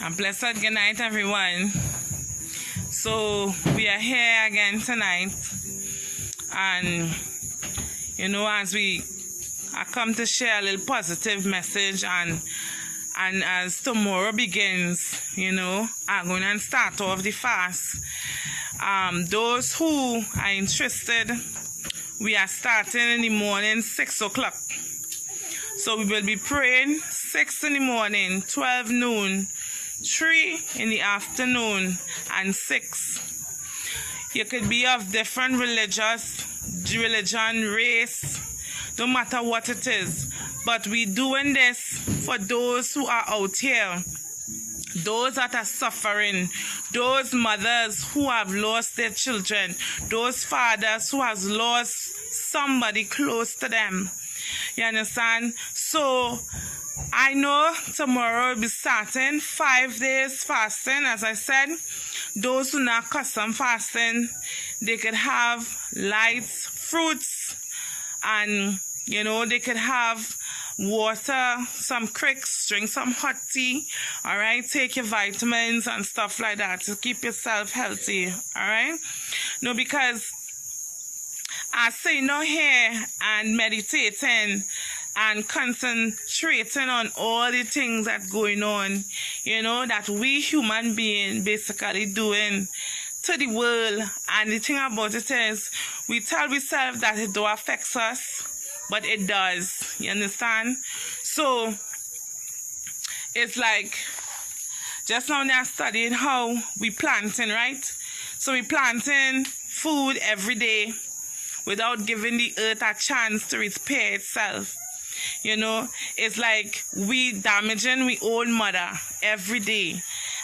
A blessed good night, everyone. So we are here again tonight, and as I come to share a little positive message, and as tomorrow begins, I'm going to start off the fast. Those who are interested, we are starting in the morning 6 o'clock. So we will be praying 6 in the morning, 12 noon, 3 in the afternoon, and 6. You could be of different religion, race, no matter what it is. But we doing this for those who are out here, those that are suffering, those mothers who have lost their children, those fathers who has lost somebody close to them. You understand? So I know tomorrow will be starting 5 days fasting. As I said, those who not custom fasting, they could have lights, fruits, and they could have water, some cricks, drink some hot tea, all right? Take your vitamins and stuff like that to keep yourself healthy, all right? No, because I say no here and meditating and concentrating on all the things that going on, that we human beings basically doing to the world. And the thing about it is, we tell ourselves that it don't affect us, but it does. You understand? So it's like, just now they're studying how we planting, right? So we planting food every day without giving the earth a chance to repair itself. It's like we damaging we own mother every day,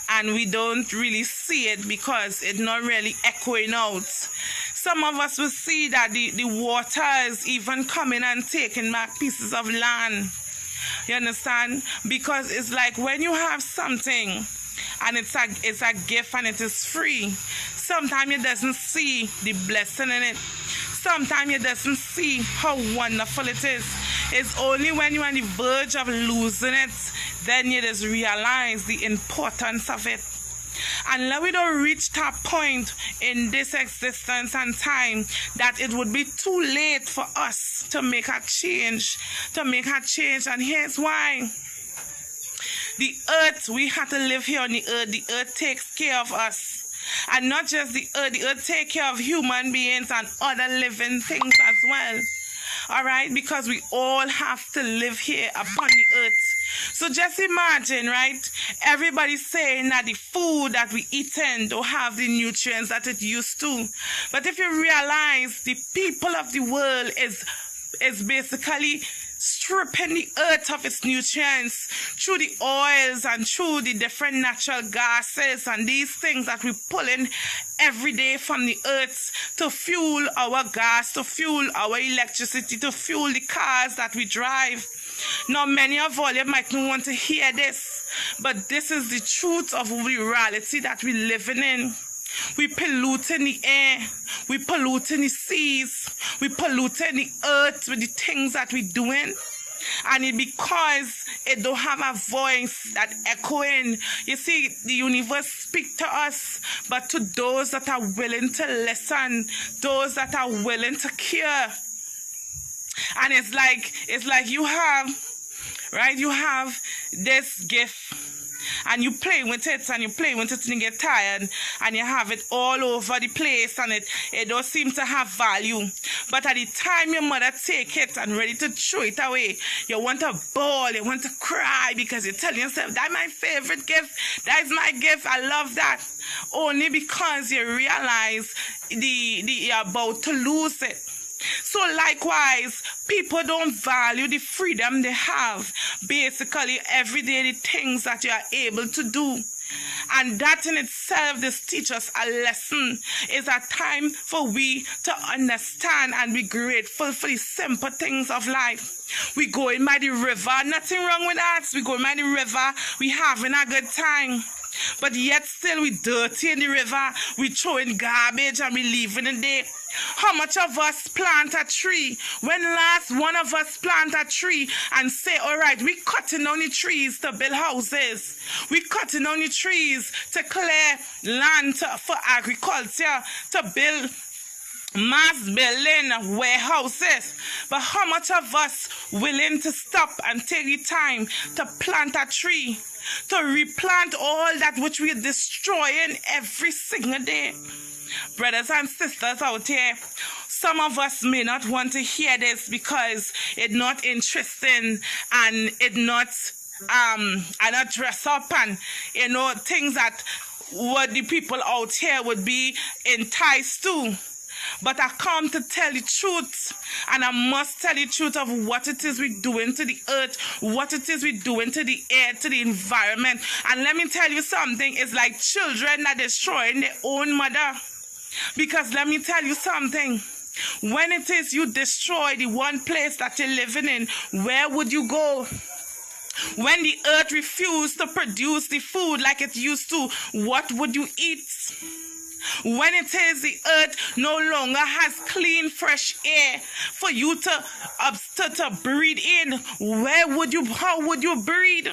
and we don't really see it because it's not really echoing out. Some of us will see that the water is even coming and taking back pieces of land. You understand? Because it's like when you have something and it's a gift and it is free, sometimes you doesn't see the blessing in it. Sometimes you doesn't see how wonderful it is. It's only when you're on the verge of losing it, then you just realize the importance of it. And let we don't reach that point in this existence and time that it would be too late for us to make a change, And here's why. The earth, we have to live here on the earth. The earth takes care of us. And not just the earth takes care of human beings and other living things as well. All right? Because we all have to live here upon the earth. So just imagine, right? Everybody's saying that the food that we eating don't have the nutrients that it used to. But if you realize the people of the world is basically stripping the earth of its nutrients through the oils and through the different natural gases and these things that we pull in every day from the earth to fuel our gas, to fuel our electricity, to fuel the cars that we drive. Now, many of all, you might not want to hear this, but this is the truth of the reality that we're living in. We polluting the air, we polluting the seas, we polluting the earth with the things that we're doing. And it's because it don't have a voice that echoing. You see, the universe speaks to us, but to those that are willing to listen, those that are willing to care. And it's like you have, right? You have this gift, and you play with it, and you get tired, and you have it all over the place, and it don't seem to have value. But at the time your mother take it and ready to throw it away, you want to bawl, you want to cry, because you're telling yourself, that's my favorite gift, that's my gift, I love that. Only because you realize you're about to lose it. So likewise, people don't value the freedom they have. Basically, every day, the things that you are able to do. And that in itself, this teaches a lesson. It's a time for we to understand and be grateful for the simple things of life. We going by the river, nothing wrong with that. We going by the river, we having a good time. But yet still we dirty in the river, we throw in garbage and we leave in the day. How much of us plant a tree? When last one of us plant a tree and say, all right, we cutting down the trees to build houses. We cutting down the trees to clear land for agriculture, to build mass building warehouses. But how much of us willing to stop and take the time to plant a tree, to replant all that which we are destroying every single day? Brothers and sisters out here, some of us may not want to hear this because it's not interesting and it not dress up and things that what the people out here would be enticed to. But I come to tell the truth, and I must tell the truth of what it is we're doing to the earth, what it is we're doing to the air, to the environment. And let me tell you something, it's like children that are destroying their own mother. Because let me tell you something, when it is you destroy the one place that you're living in, where would you go? When the earth refused to produce the food like it used to, what would you eat? When it is the earth no longer has clean, fresh air for you to breathe in, how would you breathe?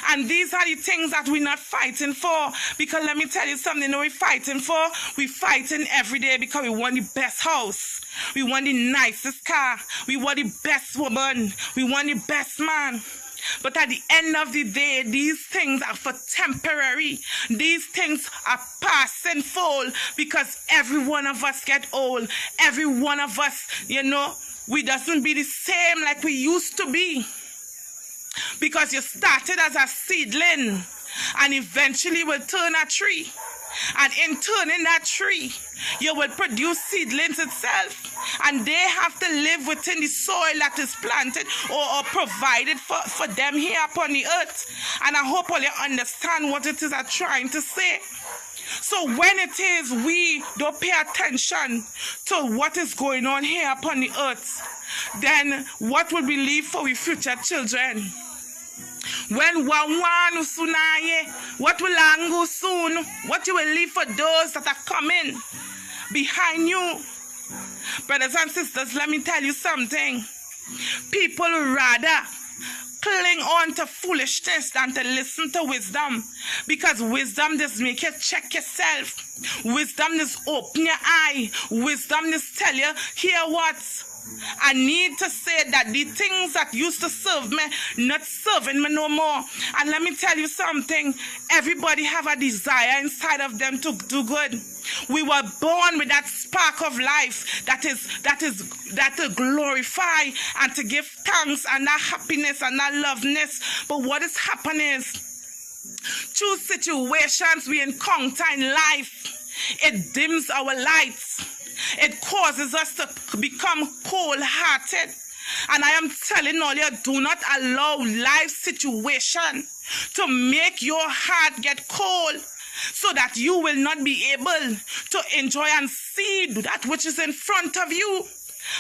And these are the things that we're not fighting for. Because let me tell you something, we're fighting for. We're fighting every day because we want the best house. We want the nicest car. We want the best woman. We want the best man. But at the end of the day, these things are for temporary. These things are passing full because every one of us get old. Every one of us, we doesn't be the same like we used to be. Because you started as a seedling and eventually will turn a tree. And in turning that tree, you will produce seedlings itself. And they have to live within the soil that is planted or provided for them here upon the earth. And I hope all you understand what it is I'm trying to say. So when it is we don't pay attention to what is going on here upon the earth, then what will we leave for our future children? When wawanu sunaye, what will angu soon? What you will leave for those that are coming behind you? Brothers and sisters, let me tell you something. People rather cling on to foolishness than to listen to wisdom. Because wisdom does make you check yourself. Wisdom does open your eye. Wisdom does tell you, hear what? I need to say that the things that used to serve me, not serving me no more. And let me tell you something. Everybody have a desire inside of them to do good. We were born with that spark of life that to glorify and to give thanks and that happiness and that loveness. But what is happening is, through situations we encounter in life, it dims our lights. It causes us to become cold-hearted. And I am telling all you, do not allow life situation to make your heart get cold, so that you will not be able to enjoy and see that which is in front of you.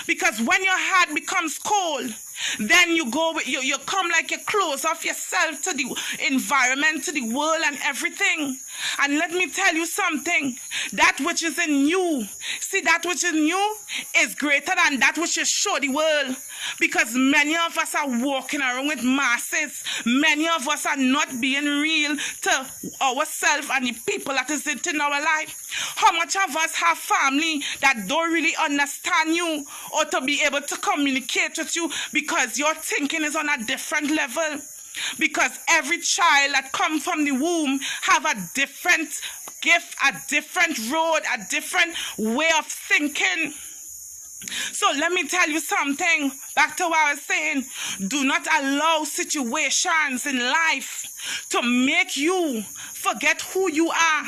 Because when your heart becomes cold, then you come like you close off yourself to the environment, to the world and everything. And let me tell you something, that which is in you, see, that which is in you is greater than that which you show the world. Because many of us are walking around with masses. Many of us are not being real to ourselves and the people that is in our life. How much of us have family that don't really understand you or to be able to communicate with you because your thinking is on a different level? Because every child that comes from the womb have a different gift, a different road, a different way of thinking. So let me tell you something, back to what I was saying, do not allow situations in life to make you forget who you are,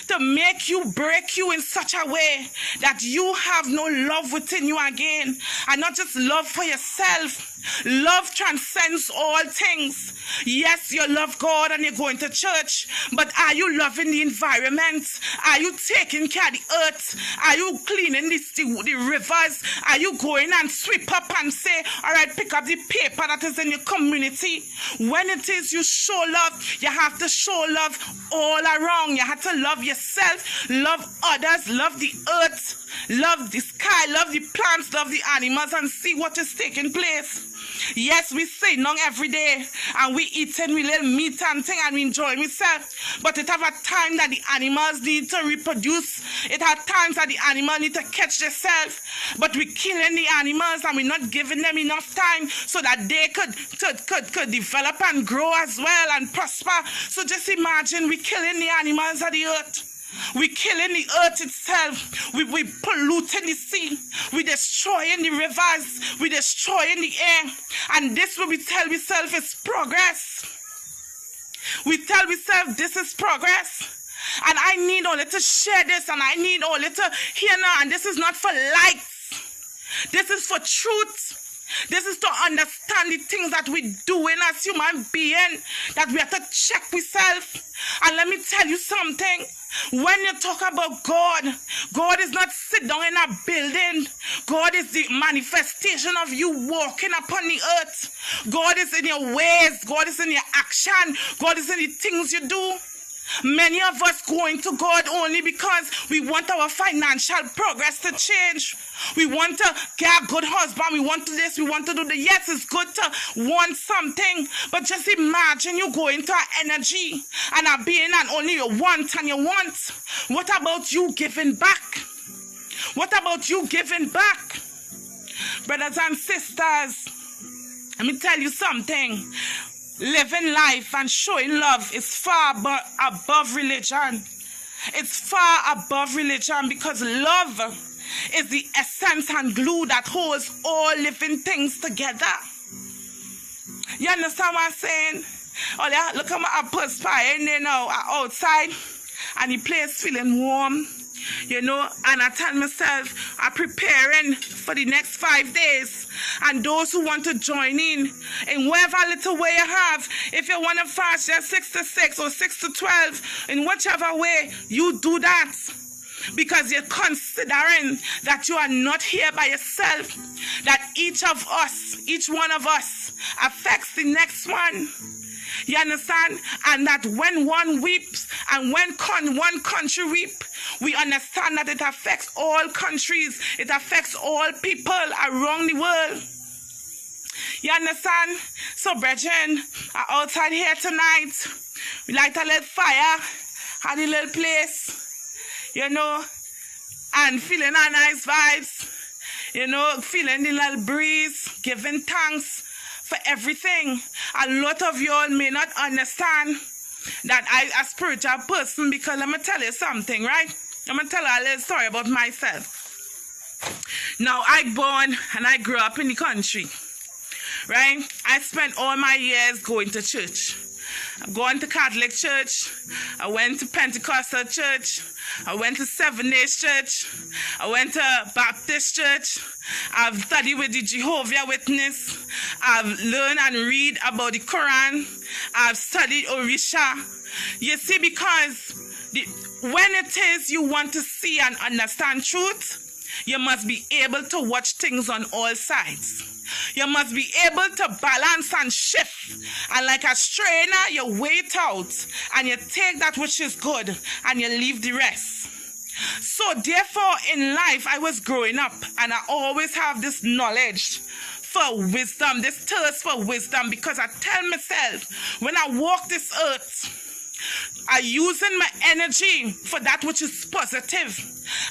to make you break you in such a way that you have no love within you again, and not just love for yourself, Love transcends all things. Yes, you love God and you're going to church, but are you loving the environment? Are you taking care of the earth? Are you cleaning the rivers? Are you going and sweep up and say, all right, pick up the paper that is in your community? When it is you show love, you have to show love all around. You have to love yourself, love others, love the earth, love the sky, love the plants, love the animals, and see what is taking place. Yes, we sit down every day and we eating we little meat and thing and we enjoy ourselves. But it have a time that the animals need to reproduce. It have times that the animals need to catch themselves. But we killing the animals and we're not giving them enough time so that they could develop and grow as well and prosper. So just imagine we killing the animals of the earth. We killing the earth itself. We polluting the sea. We destroying the rivers. We destroying the air. And this what we tell ourselves is progress. We tell ourselves this is progress. And I need only to share this and I need only to hear now. And this is not for likes. This is for truth. This is to understand the things that we're doing as human beings, that we have to check ourselves. And let me tell you something. When you talk about God, God is not sit down in a building. God is the manifestation of you walking upon the earth. God is in your ways. God is in your action. God is in the things you do. Many of us going to God only because we want our financial progress to change. We want to get a good husband. We want to this. We want to do the. Yes, it's good to want something. But just imagine you go into an energy and a being and only you want and you want. What about you giving back? What about you giving back? Brothers and sisters, let me tell you something. Living life and showing love is far above religion. It's far above religion because love is the essence and glue that holds all living things together. You understand what I'm saying? Oh yeah, look at my apples pie in there now outside and the place feeling warm. You know, and I tell myself, I'm preparing for the next 5 days. And those who want to join in whatever little way you have, if you want to fast just 6 to 6 or 6 to 12, in whichever way, you do that. Because you're considering that you are not here by yourself. That each of us, each one of us, affects the next one. You understand? And that when one weeps and when one country weeps, we understand that it affects all countries. It affects all people around the world. You understand? So, brethren, outside here tonight, we light a little fire, had a little place, you know, and feeling our nice vibes, you know, feeling the little breeze, giving thanks for everything. A lot of y'all may not understand that I'm a spiritual person because let me tell you something, right? I'm going to tell you a little story about myself. Now, I born and I grew up in the country, right? I spent all my years going to church. I've gone to Catholic church. I went to Pentecostal church. I went to Seventh-day Church. I went to Baptist church. I've studied with the Jehovah's Witness. I've learned and read about the Quran. I've studied Orisha. You see, because when it is you want to see and understand truth, you must be able to watch things on all sides. You must be able to balance and shift. And like a strainer, you wait out and you take that which is good and you leave the rest. So therefore in life, I was growing up and I always have this knowledge for wisdom, this thirst for wisdom, because I tell myself, when I walk this earth, I'm using my energy for that which is positive.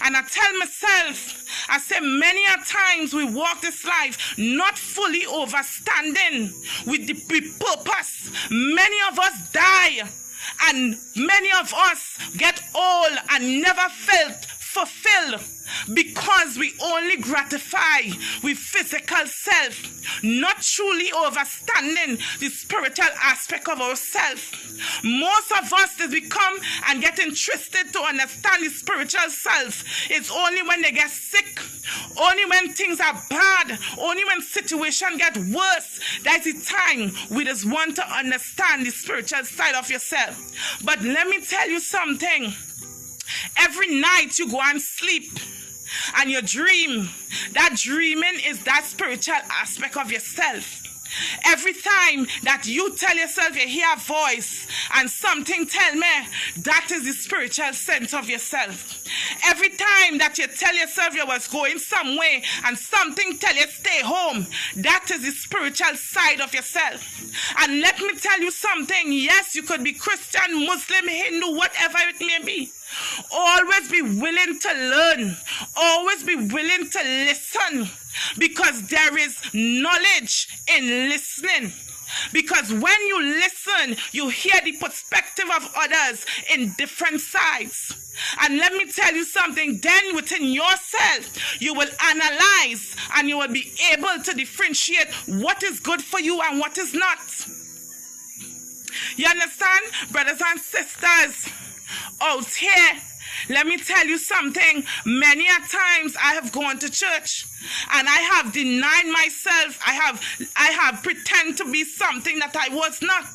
And I tell myself, I say many a times we walk this life not fully overstanding with the purpose. Many of us die and many of us get old and never felt fulfilled because we only gratify with physical self, not truly understanding the spiritual aspect of ourselves. Most of us is become and get interested to understand the spiritual self. It's only when they get sick, only when things are bad, only when situations get worse, that's the time we just want to understand the spiritual side of yourself. But let me tell you something. Every night you go and sleep and you dream. That dreaming is that spiritual aspect of yourself. Every time that you tell yourself you hear a voice and something tell me, that is the spiritual sense of yourself. Every time that you tell yourself you was going somewhere and something tell you stay home, that is the spiritual side of yourself. And let me tell you something. Yes, you could be Christian, Muslim, Hindu, whatever it may be. Always be willing to learn. Always be willing to listen, because there is knowledge in listening. Because when you listen, you hear the perspective of others in different sides. And let me tell you something, then within yourself, you will analyze and you will be able to differentiate what is good for you and what is not. You understand, brothers and sisters? Out here, let me tell you something. Many a times I have gone to church and I have denied myself. I have pretend to be something that I was not.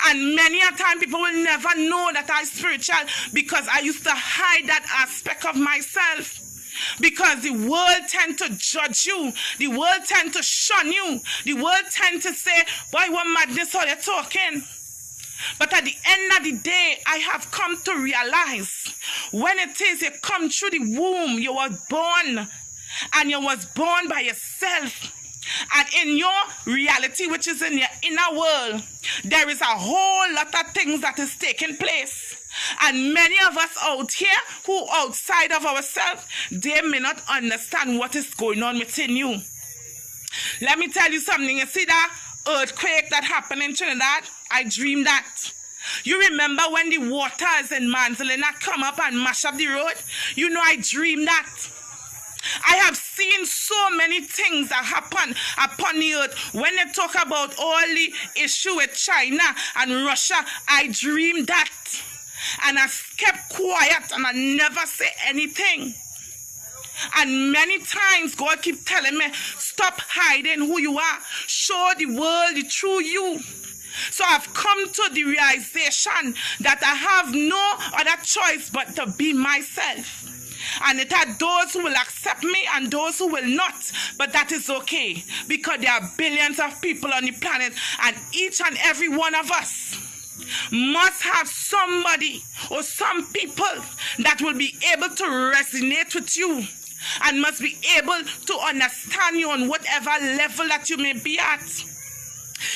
And many a time people will never know that I'm spiritual, because I used to hide that aspect of myself. Because the world tend to judge you. The world tend to shun you. The world tend to say, boy, what madness are you talking? But at the end of the day, I have come to realize when it is you come through the womb, you were born, and you was born by yourself. And in your reality, which is in your inner world, there is a whole lot of things that is taking place. And many of us out here who outside of ourselves, they may not understand what is going on within you. Let me tell you something. You see that earthquake that happened in Trinidad? I dreamed that. You remember when the waters in Manzanilla come up and mash up the road? You know, I dreamed that. I have seen so many things that happen upon the earth. When they talk about all the issue with China and Russia, I dreamed that. And I kept quiet and I never say anything. And many times God keep telling me, stop hiding who you are. Show the world the true you. So I've come to the realization that I have no other choice but to be myself. And it are those who will accept me and those who will not. But that is okay, because there are billions of people on the planet, and each and every one of us must have somebody or some people that will be able to resonate with you and must be able to understand you on whatever level that you may be at.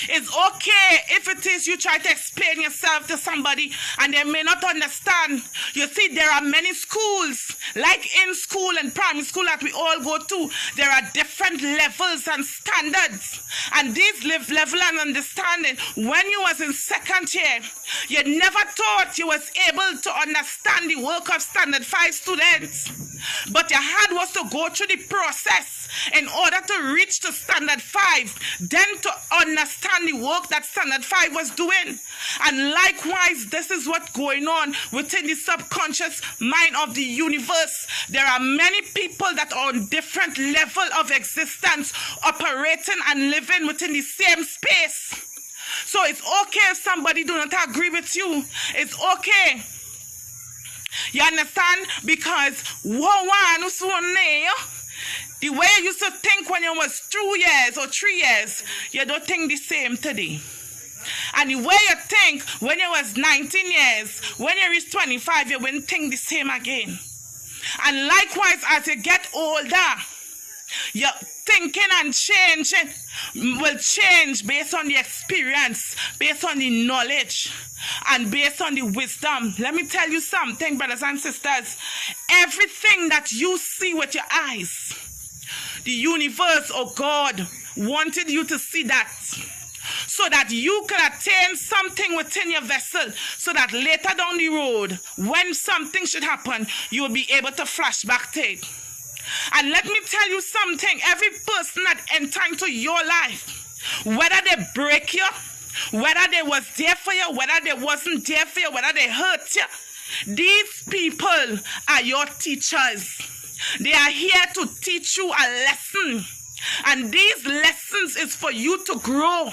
It's okay if it is you try to explain yourself to somebody and they may not understand. You see, there are many schools, like in school and primary school that we all go to. There are different levels and standards. And these level and understanding, when you was in second year, you never thought you was able to understand the work of standard 5 students. But you had was to go through the process in order to reach to standard 5, then to understand the work that standard 5 was doing. And likewise, this is what's going on within the subconscious mind of the universe. There are many people that are on different level of existence, operating and living within the same space. So it's okay if somebody do not agree with you. It's okay. You understand? Because the way you used to think when you was 2 years or 3 years, you don't think the same today. And the way you think when you was 19 years, when you reach 25, you wouldn't think the same again. And likewise, as you get older, your thinking and changing will change based on the experience, based on the knowledge, and based on the wisdom. Let me tell you something, brothers and sisters. Everything that you see with your eyes, the universe or God wanted you to see that. so that you can attain something within your vessel, so that later down the road, when something should happen, you will be able to flash back to it. And let me tell you something, every person that enter into your life, whether they break you, whether they was there for you, whether they wasn't there for you, whether they hurt you, these people are your teachers. They are here to teach you a lesson. And these lessons is for you to grow.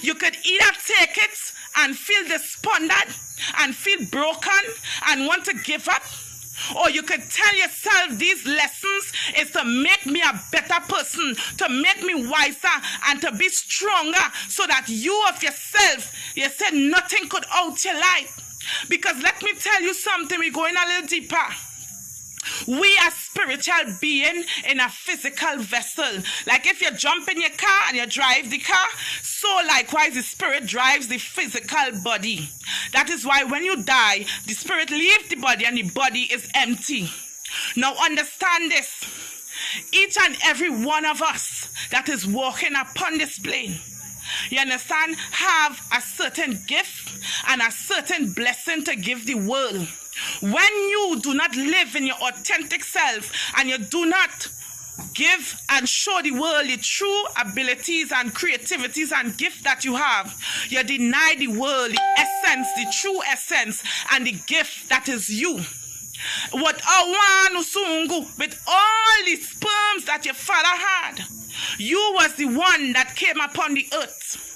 You could either take it and feel despondent and feel broken and want to give up, or you could tell yourself these lessons is to make me a better person, to make me wiser and to be stronger, so that you of yourself, you said nothing could out your life. Because let me tell you something, we're going a little deeper. We are spiritual being in a physical vessel. Like if you jump in your car and you drive the car, so likewise the spirit drives the physical body. That is why when you die, the spirit leaves the body and the body is empty. Now understand this. Each and every one of us that is walking upon this plane, you understand, have a certain gift and a certain blessing to give the world. When you do not live in your authentic self and you do not give and show the world the true abilities and creativities and gifts that you have, you deny the world the essence, the true essence and the gift that is you. With all the sperms that your father had, you was the one that came upon the earth.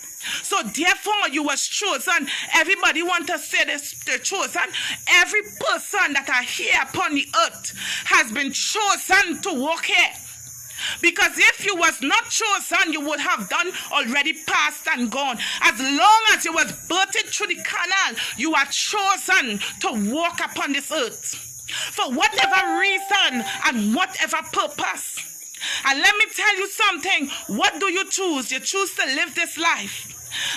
So therefore you was chosen. Everybody want to say this, they're chosen. Every person that are here upon the earth has been chosen to walk here. Because if you was not chosen, you would have done already passed and gone. As long as you was birthed through the canal, you are chosen to walk upon this earth. For whatever reason and whatever purpose. And let me tell you something. What do you choose? You choose to live this life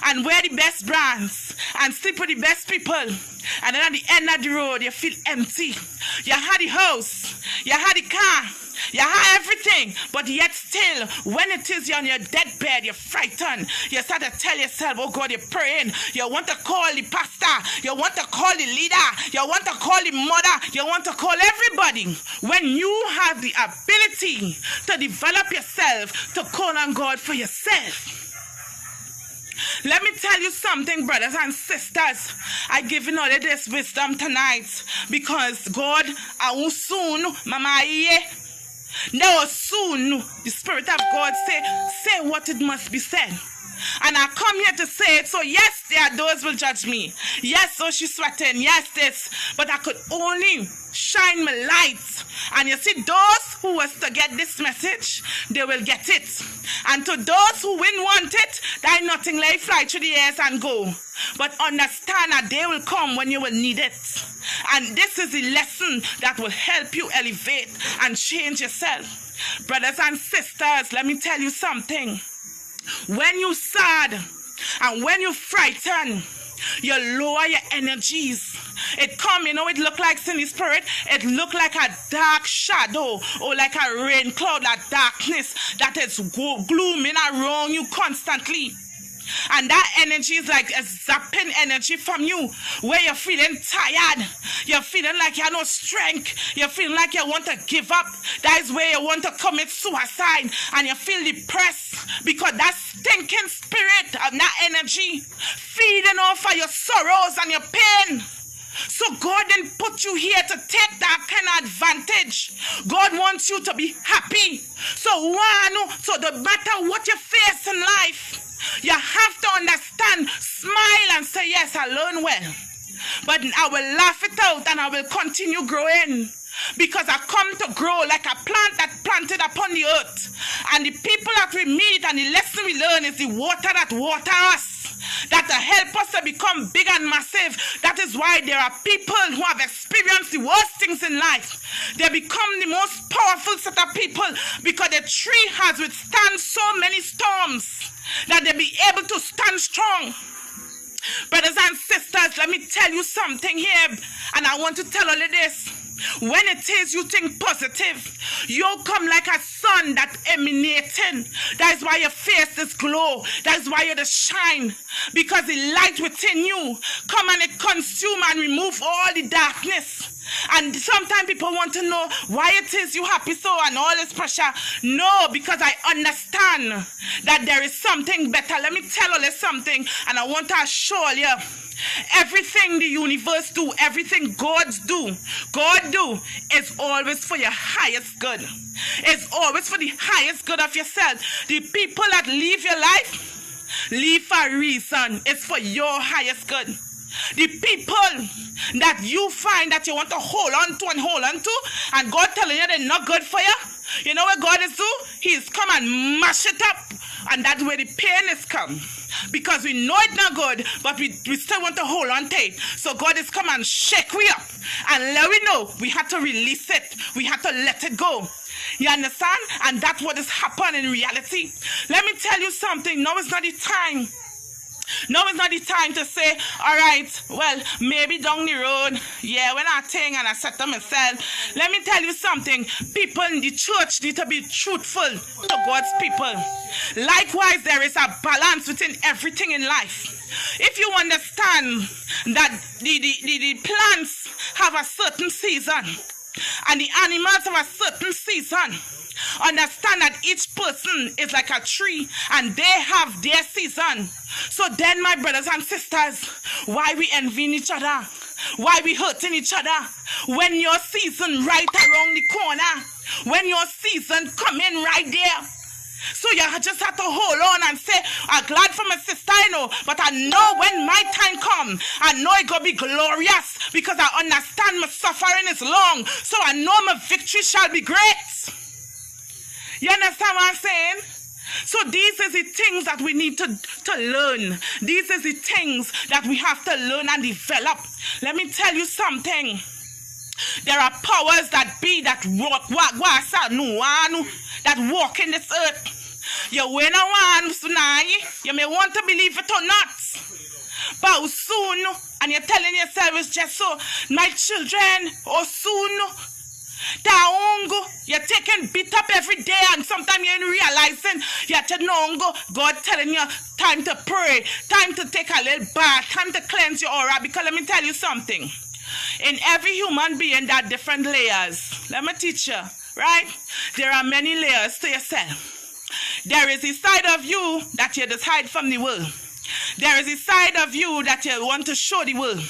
and wear the best brands and sleep with the best people. And then at the end of the road, you feel empty. You had the house, you had the car, you had everything, but yet still, when it is you're on your deathbed, you're frightened. You start to tell yourself, oh God, you're praying. You want to call the pastor, you want to call the leader, you want to call the mother, you want to call everybody. When you have the ability to develop yourself, to call on God for yourself. Let me tell you something, brothers and sisters. I give you all of this wisdom tonight because God, soon, Mama, now soon, the Spirit of God say what it must be said. And I come here to say it. So yes, there are those who will judge me. Yes, so she's sweating. Yes, this. But I could only shine my light. And you see, those who was to get this message, they will get it. And to those who wouldn't want it, there ain't nothing like fly through the airs and go. But understand that day will come when you will need it. And this is the lesson that will help you elevate and change yourself. Brothers and sisters, let me tell you something. When you sad and when you frightened, you lower your energies. It come, it look like in the spirit, it look like a dark shadow or like a rain cloud, a darkness that is glooming around you constantly. And that energy is like a zapping energy from you, where you're feeling tired, you're feeling like you have no strength, you're feeling like you want to give up. That is where you want to commit suicide, and you feel depressed because that stinking spirit of that energy feeding off of your sorrows and your pain. So God didn't put you here to take that kind of advantage. God wants you to be happy. So no matter what you face in life, you have to understand, smile and say, yes, I learn well. But I will laugh it out and I will continue growing. Because I come to grow like a plant that planted upon the earth. And the people that we meet and the lesson we learn is the water that water us. That help us to become big and massive. That is why there are people who have experienced the worst things in life. They become the most powerful set of people because the tree has withstood so many storms that they be able to stand strong. Brothers and sisters, let me tell you something here. And I want to tell all of this. When it is you think positive, you come like a sun that emanating. That is why your face is glow. That is why you the shine. Because the light within you come and it consume and remove all the darkness. And sometimes people want to know why it is you happy so and all this pressure. No, because I understand that there is something better. Let me tell you something, and I want to assure you, everything the universe do, everything God do is always for your highest good. It's always for the highest good of yourself. The people that live your life, live for a reason. It's for your highest good. The people that you find that you want to hold on to, and God telling you they're not good for you, you know what God is do? He's come and mash it up, and that's where the pain is come. Because we know it's not good, but we still want to hold on to it. So God is come and shake we up and let we know we have to release it. We have to let it go. You understand? And that's what is happening in reality. Let me tell you something. Now is not the time. Now is not the time to say, all right, well, maybe down the road, yeah, when I think and I set them myself. Let me tell you something. People in the church need to be truthful to God's people. Likewise, there is a balance within everything in life. If you understand that the plants have a certain season and the animals have a certain season, understand that each person is like a tree and they have their season. So then, my brothers and sisters, why we envying each other? Why we hurting each other? When your season right around the corner, when your season come in right there. So you just have to hold on and say, I'm glad for my sister, I know, but I know when my time come, I know it's going to be glorious because I understand my suffering is long. So I know my victory shall be great. You understand what I'm saying? So these are the things that we need to learn. These are the things that we have to learn and develop. Let me tell you something. There are powers that be that walk in this earth. You may want to believe it or not. But soon, and you're telling yourself it's just so, my children, or soon, you're taking beat up every day, and sometimes you're realizing God telling you time to pray, time to take a little bath, time to cleanse your aura. Because let me tell you something, in every human being there are different layers. Let me teach you, right? There are many layers to yourself. There is a side of you that you just hide from the world. There is a side of you that you want to show the world.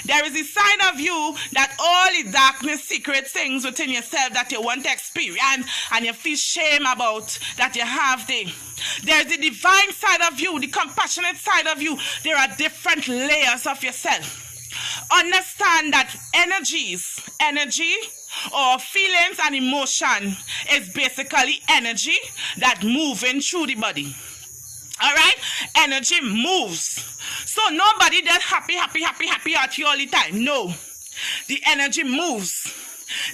There is a side of you that all the darkness, secret things within yourself that you want to experience and you feel shame about that you have there. There is the divine side of you, the compassionate side of you. There are different layers of yourself. Understand that energy or feelings and emotion is basically energy that moving through the body. All right? Energy moves. So nobody that's happy at you all the time. No. The energy moves.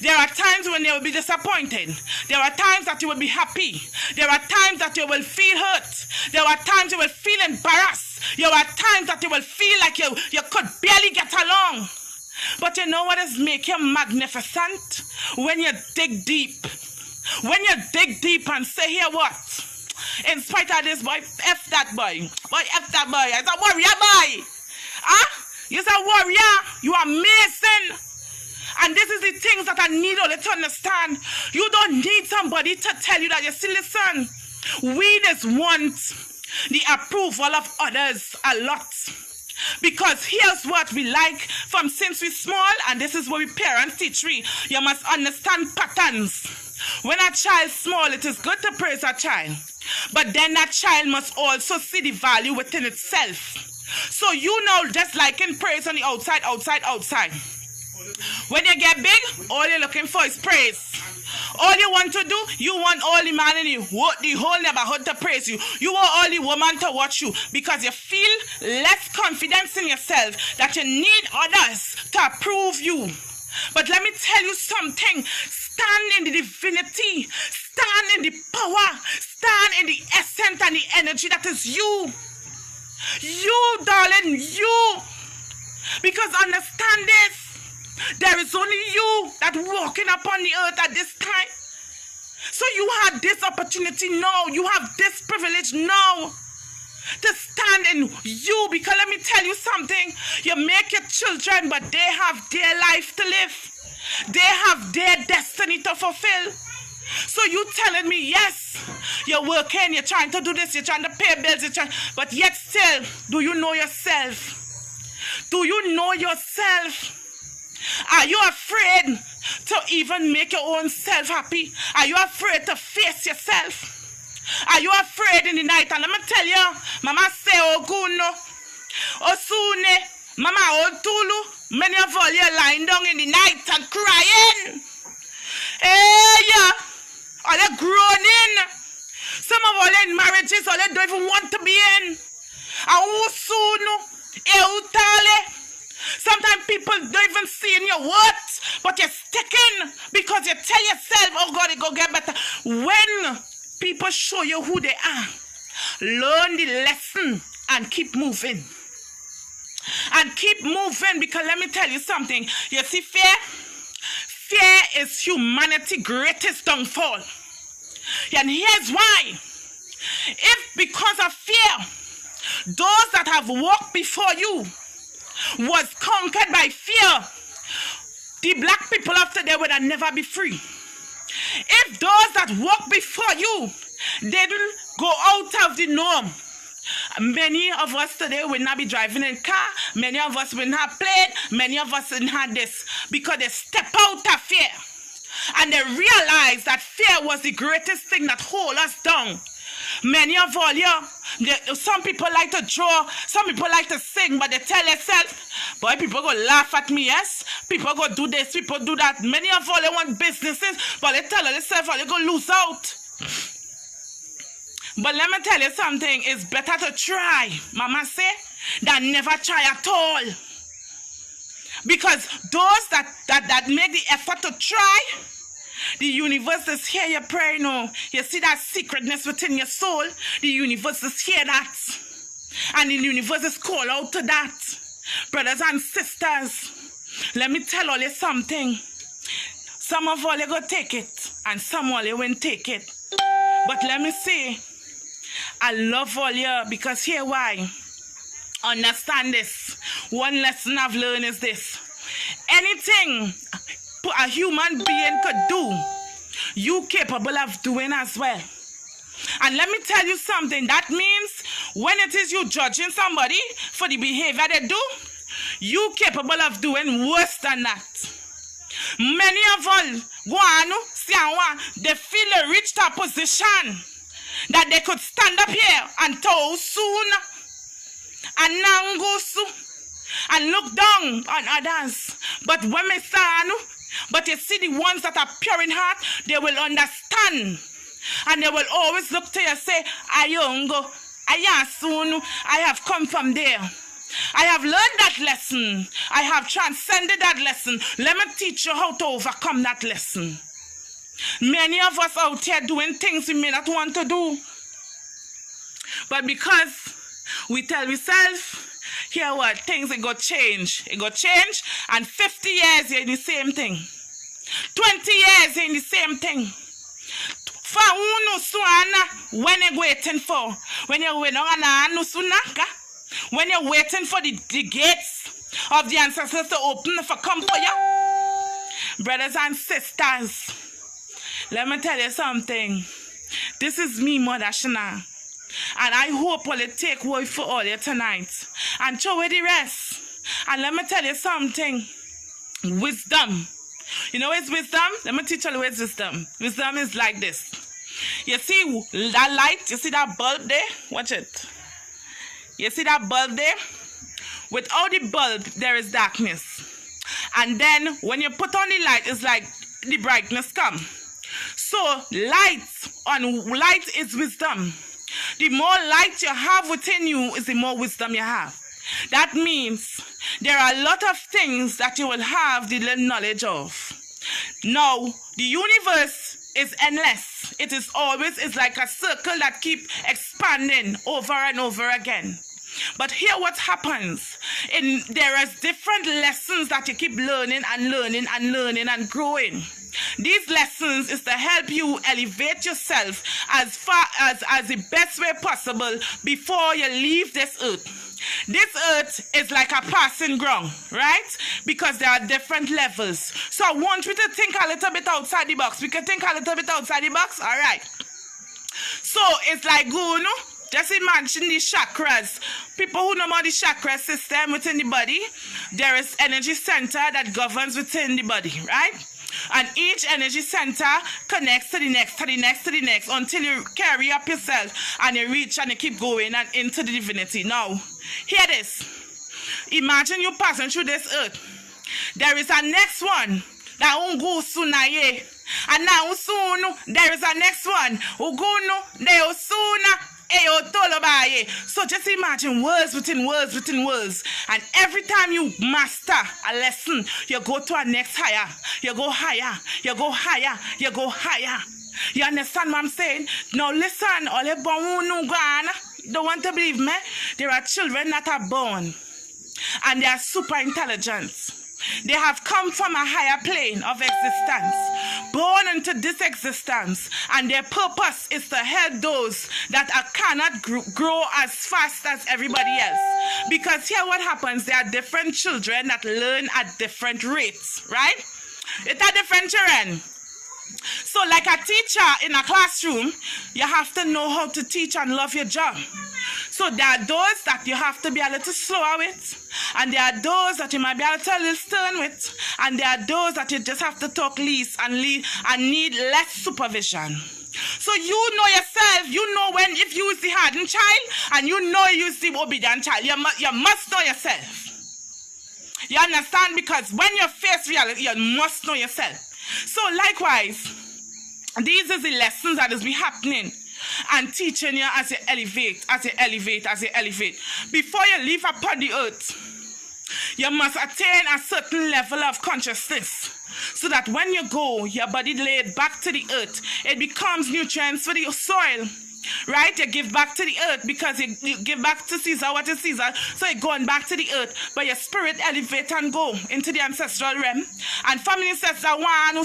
There are times when you will be disappointed. There are times that you will be happy. There are times that you will feel hurt. There are times you will feel embarrassed. There are times that you will feel like you could barely get along. But you know what is make you magnificent? When you dig deep. When you dig deep and say, here what? In spite of this, boy, F that boy. Boy, F that boy. It's a warrior boy. Huh? You're a warrior. You are amazing. And this is the things that I need all to understand. You don't need somebody to tell you that you see, listen. We just want the approval of others a lot. Because here's what we like from since we're small, and this is what we parents teach we. You must understand patterns. When a child's small, it is good to praise a child. But then that child must also see the value within itself. So you know, just like in praise on the outside. When you get big, all you're looking for is praise. All you want to do, you want all the man in the whole neighborhood to praise you. You want all the woman to watch you because you feel less confidence in yourself, that you need others to approve you. But let me tell you something. Stand in the divinity. Stand in the power. Stand in the essence and the energy that is you. You, darling, you. Because understand this. There is only you that walking upon the earth at this time. So you had this opportunity now. You have this privilege now to stand in you. Because let me tell you something. You make your children, but they have their life to live. They have their destiny to fulfill. So you telling me, yes, you're working, you're trying to do this, you're trying to pay bills, but yet still, do you know yourself? Do you know yourself? Are you afraid to even make your own self happy? Are you afraid to face yourself? Are you afraid in the night? And let me tell you, Mama say, Oguno, Osune, Mama Otulu, many of all you lying down in the night and crying. Hey, yeah. All they groaning. Some of all in marriages, all they don't even want to be in. And Osunu, Eutale. Sometimes people don't even see in your words, but you're sticking because you tell yourself, oh God, it go get better. When people show you who they are, learn the lesson and keep moving. And keep moving, because let me tell you something. You see, fear is humanity's greatest downfall. And here's why. If because of fear, those that have walked before you was conquered by fear, the black people of today would have never be free. If those that walk before you didn't go out of the norm, many of us today will not be driving in car, many of us will not plane, many of us will not this, because they step out of fear and they realize that fear was the greatest thing that hold us down. Many of all here, some people like to draw, some people like to sing, but they tell themselves, boy, people go laugh at me, yes? People go do this, people do that. Many of all, they want businesses, but they tell themselves, they go lose out. But let me tell you something, it's better to try, Mama say, than never try at all. Because those that make the effort to try, the universe is here, you pray now. You see that secretness within your soul? The universe is here that. And the universe is called out to that. Brothers and sisters, let me tell all you something. Some of all you go take it, and some all you won't take it. But let me say, I love all you, because here why. Understand this. One lesson I've learned is this. Anything a human being could do, you capable of doing as well. And let me tell you something. That means when it is you judging somebody for the behavior they do, you capable of doing worse than that. Many of all, they feel they reached a position that they could stand up here and tell soon and nangosu and look down on others. But when we stand, but you see the ones that are pure in heart, they will understand. And they will always look to you and say, Ayongo, Ayasunu, I have come from there. I have learned that lesson. I have transcended that lesson. Let me teach you how to overcome that lesson. Many of us out here doing things we may not want to do. But because we tell ourselves, here what, things it go change. It go change, and 50 years you're in the same thing. 20 years you're in the same thing. For uno suana, when you're waiting for, when you're waiting for the gates of the ancestors to open for come for you. Brothers and sisters, let me tell you something. This is me, Mother Shana. And I hope all it take away for all you tonight. And show away the rest. And let me tell you something. Wisdom. You know what's wisdom? Let me teach you what's wisdom. Wisdom is like this. You see that light? You see that bulb there? Watch it. You see that bulb there? Without the bulb, there is darkness. And then when you put on the light, it's like the brightness come. So light is wisdom. The more light you have within you is the more wisdom you have. That means there are a lot of things that you will have the little knowledge of. Now, the universe is endless. It is always, it's like a circle that keeps expanding over and over again. But here what happens, there is different lessons that you keep learning and learning and learning and growing. These lessons is to help you elevate yourself as far as the best way possible before you leave this earth. This earth is like a passing ground, right? Because there are different levels. So I want you to think a little bit outside the box. We can think a little bit outside the box, all right? So it's like, just imagine the chakras. People who know about the chakra system within the body, there is energy center that governs within the body, right? And each energy center connects to the next, to the next, to the next, until you carry up yourself and you reach and you keep going and into the divinity. Now, hear this. Imagine you passing through this earth. There is a next one that won't go soon. And now soon, there is a next one who go no, they will soon. So just imagine words within words within words. And every time you master a lesson, you go to a next higher. You go higher. You go higher. You go higher. You understand what I'm saying? Now listen, don't want to believe me? There are children that are born and they are super intelligent. They have come from a higher plane of existence, born into this existence, and their purpose is to help those that cannot grow as fast as everybody else. Because here what happens, there are different children that learn at different rates, right? It's a different children. So like a teacher in a classroom, you have to know how to teach and love your job. So there are those that you have to be a little slower with, and there are those that you might be a little stern with, and there are those that you just have to talk least and need less supervision. So you know yourself, you know when if you is the hardened child, and you know you is the obedient child. You must know yourself. You understand? Because when you face reality, you must know yourself. So likewise, these are the lessons that is be happening and teaching you as you elevate, as you elevate, as you elevate. Before you leave upon the earth, you must attain a certain level of consciousness so that when you go, your body laid back to the earth, it becomes nutrients for the soil. Right? You give back to the earth because you give back to Caesar what is Caesar. So you're going back to the earth. But your spirit elevate and go into the ancestral realm. And family says that one who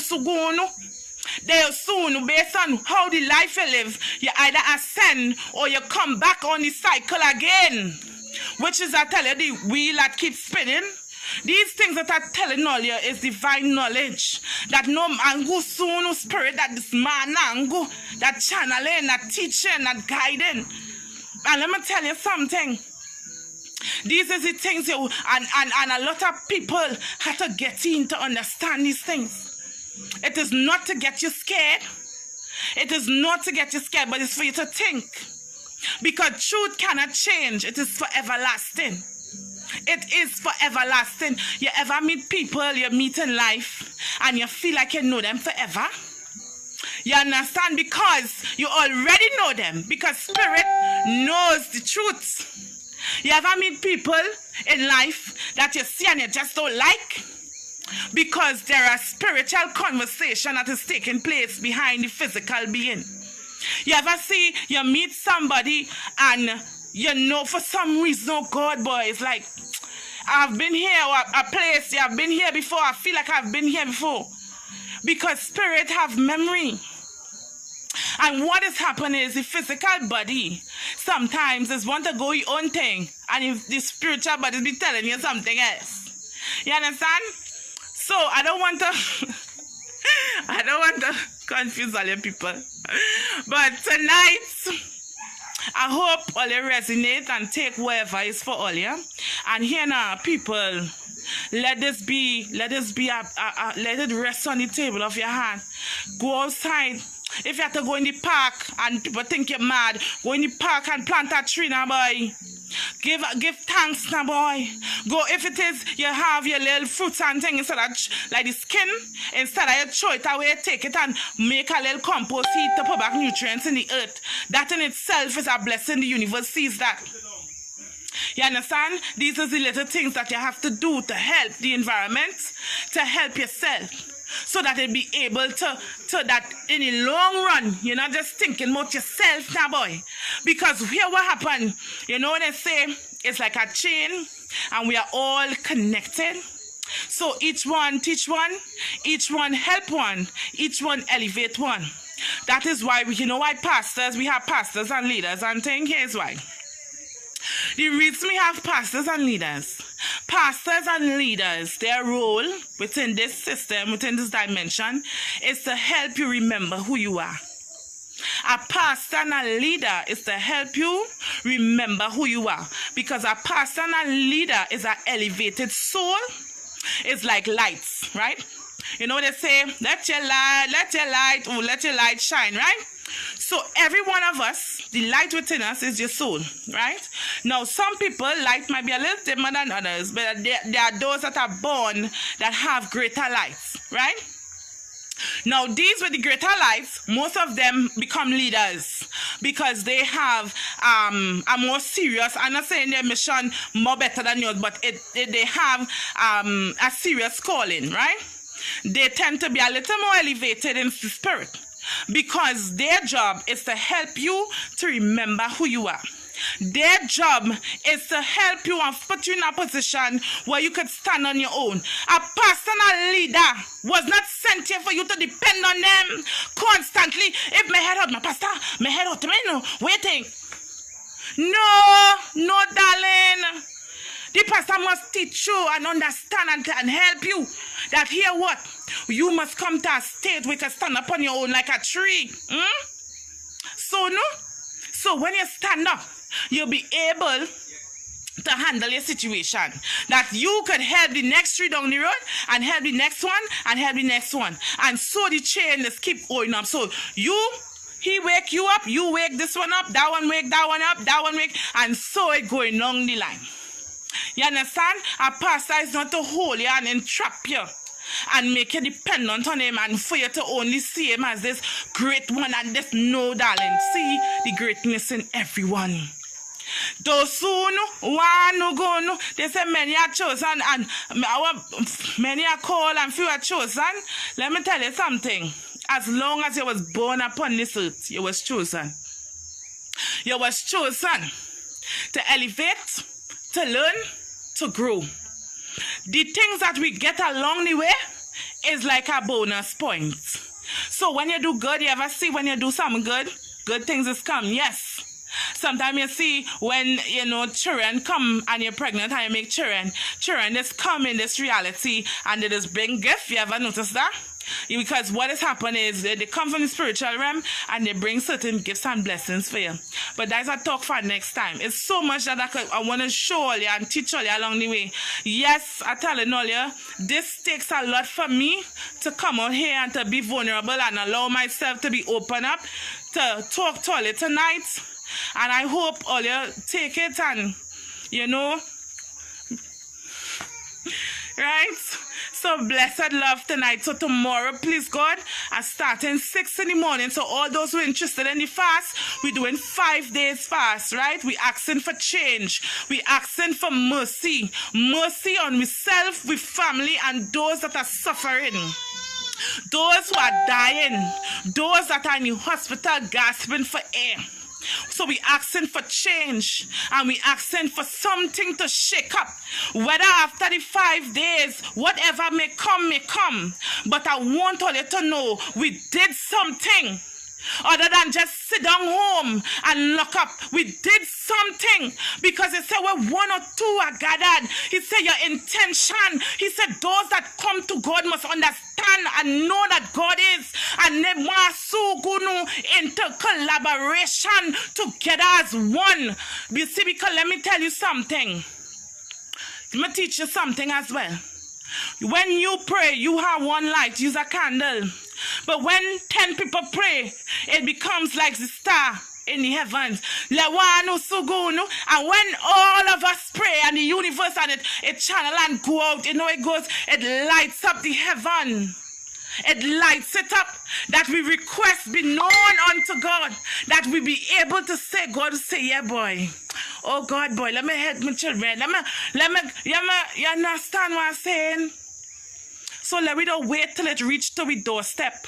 they soon, based on how the life you live, you either ascend or you come back on the cycle again. Which is, I tell you, the wheel that keeps spinning. These things that I'm telling all you is divine knowledge. That no mango soon spirit, that this man ango, that channeling, that teaching, that guiding. And let me tell you something. These are the things you and a lot of people have to get in to understand these things. It is not to get you scared. It is not to get you scared, but it's for you to think. Because truth cannot change. It is for everlasting. It is for everlasting. You ever meet people you meet in life and you feel like you know them forever? You understand? Because you already know them. Because spirit knows the truth. You ever meet people in life that you see and you just don't like? Because there are spiritual conversation that is taking place behind the physical being. You ever see you meet somebody and you know for some reason, oh God, boy, it's like, I've been here, a place, I've been here before, I feel like I've been here before. Because spirit have memory. And what is happening is the physical body sometimes is want to go your own thing. And if the spiritual body be telling you something else. You understand? So I don't want to confuse all your people. But tonight, I hope all you resonate and take whatever is for all you. And here now, people, let it rest on the table of your hand. Go outside. If you have to go in the park and people think you're mad, go in the park and plant a tree now, boy. Give thanks now, boy. Go if it is you have your little fruits and things instead of like the skin, instead of you throw it away, take it and make a little compost heat to put back nutrients in the earth. That in itself is a blessing. The universe sees that. You understand? These are the little things that you have to do to help the environment, to help yourself. So that you'll be able to that in the long run, you're not just thinking about yourself now, boy. Because here what happened, you know when they say, is like a chain, and we are all connected. So each one teach one, each one help one, each one elevate one. That is why we have pastors and leaders, and here's why. The reason we have pastors and leaders, their role within this system, within this dimension, is to help you remember who you are. A pastor and a leader is to help you remember who you are. Because a pastor and a leader is an elevated soul. It's like lights, right? You know they say, let your light shine, right? So every one of us, the light within us is your soul, right? Now, some people, light might be a little dimmer than others, but there are those that are born that have greater lights, right? Now, these with the greater lights, most of them become leaders because they have a more serious, I'm not saying their mission more better than yours, but they have a serious calling, right? They tend to be a little more elevated in the spirit because their job is to help you to remember who you are. Their job is to help you and put you in a position where you could stand on your own. A personal leader was not sent here for you to depend on them constantly. If my head out, my pastor, my head out, waiting. No, darling. The pastor must teach you and understand and help you that here what? You must come to a state where you can stand up on your own like a tree. So when you stand up, you'll be able to handle your situation. That you could help the next tree down the road and help the next one and help the next one. And so the chain just keep going up. So he wake you up, you wake this one up, that one wake that one up, that one wake, and so it going along the line. You understand? A pastor is not to hold you and entrap you and make you dependent on him and for you to only see him as this great one and this. No, darling. See the greatness in everyone. Those who go, they say many are chosen and many are called and few are chosen. Let me tell you something. As long as you was born upon this earth, you was chosen. You was chosen to elevate, to learn, to grow. The things that we get along the way is like a bonus point. So when you do good, you ever see when you do something good things is come. Yes. Sometimes you see when, children come and you're pregnant and you make children just come in this reality and they just bring gifts. You ever notice that? Because what has happened is they come from the spiritual realm and they bring certain gifts and blessings for you. But that's a talk for next time. It's so much that I want to show all you and teach all you along the way. Yes, I tell all you, this takes a lot for me to come out here and to be vulnerable and allow myself to be open up, to talk to all you tonight. And I hope all you take it and, right? So blessed love tonight. So tomorrow, please God, I start in 6 in the morning. So all those who are interested in the fast, we're doing 5 days fast, right? We asking for change. We asking for mercy. Mercy on myself, with family, and those that are suffering. Those who are dying. Those that are in the hospital gasping for air. So we asking for change and we asking for something to shake up. Whether after the 5 days, whatever may come. But I want all you to know we did something. Other than just sit down home and look up. We did something because he said where 1 or 2 are gathered. He said your intention. He said those that come to God must understand and know that God is. And they must go into collaboration together as one. You see, because let me tell you something. Let me teach you something as well. When you pray, you have one light. Use a candle. But when 10 people pray, it becomes like the star in the heavens. And when all of us pray and the universe and it channel and go out, it goes, it lights up the heaven. It lights it up that we request be known unto God, that we be able to say, God will say, yeah, boy. Oh, God, boy, let me help my children. You understand what I'm saying? So let we don't wait till it reach to our doorstep.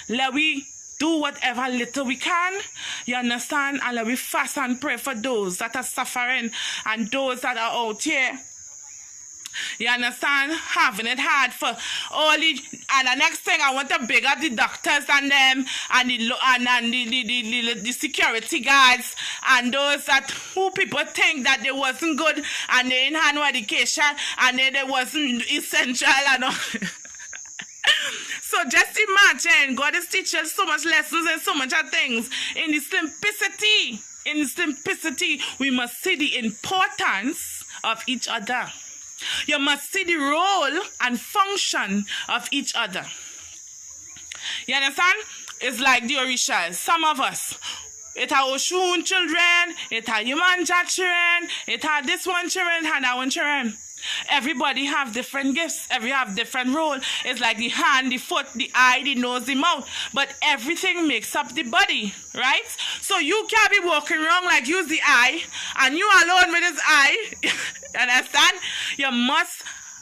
Let we do whatever little we can, you understand? And let we fast and pray for those that are suffering and those that are out here, you understand, having it hard for all the, and the next thing I want to big up the doctors and them and the security guards and those that who people think that they wasn't good and they didn't have no education and they wasn't essential and all. So just imagine, God is teaching us so much lessons and so much of things. In the simplicity, we must see the importance of each other. You must see the role and function of each other. You understand? It's like the Orishas. Some of us, it are Oshun children, it are Yemanja children, it are this one children, and that one children. Everybody have different gifts. Every have different role. It's like the hand, the foot, the eye, the nose, the mouth. But everything makes up the body, right? So you can't be walking wrong like use the eye and you alone with this eye. You understand?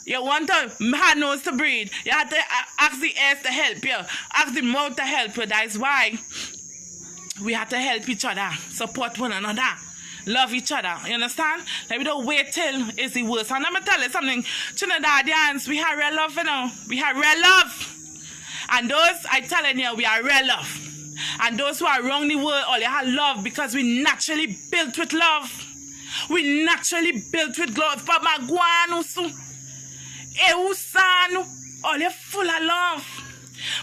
You want to have nose to breathe. You have to ask the ears to help you. Ask the mouth to help you. That's why we have to help each other. Support one another. Love each other. You understand? Like we don't wait till it's the worst. And I'm going to tell you something. Trinidadians, we have real love, you know. We have real love. And those, I telling you, we are real love. And those who are wrong the world, all they have love because we naturally built with love. We naturally built with love. Papa Guanusu, Eusanu, all they full of love.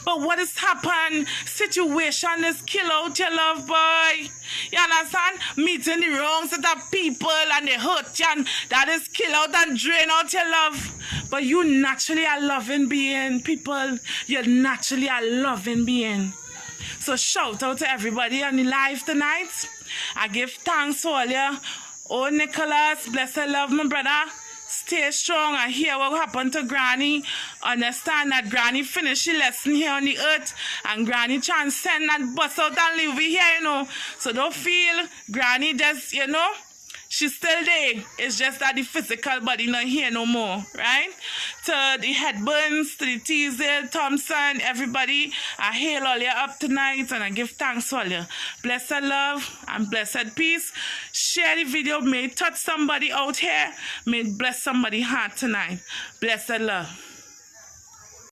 But what has happened? Situation is kill out your love, boy. You understand? Meeting the wrong set of people and they hurt you, and that is kill out and drain out your love. But you naturally are loving being, people. You naturally are loving being. So shout out to everybody on the live tonight. I give thanks to all you. Oh, Nicholas, blessed love, my brother. Stay strong and hear what happened to Granny. Understand that Granny finished her lesson here on the earth and Granny transcend and bust out and live here, you know. So don't feel Granny just, you know, she's still there. It's just that the physical body not here no more, right? To the Headburns, to the Teasdale, Thompson, everybody, I hail all you up tonight and I give thanks to all you. Blessed love and blessed peace. Share the video. May it touch somebody out here. May it bless somebody's heart tonight. Blessed love.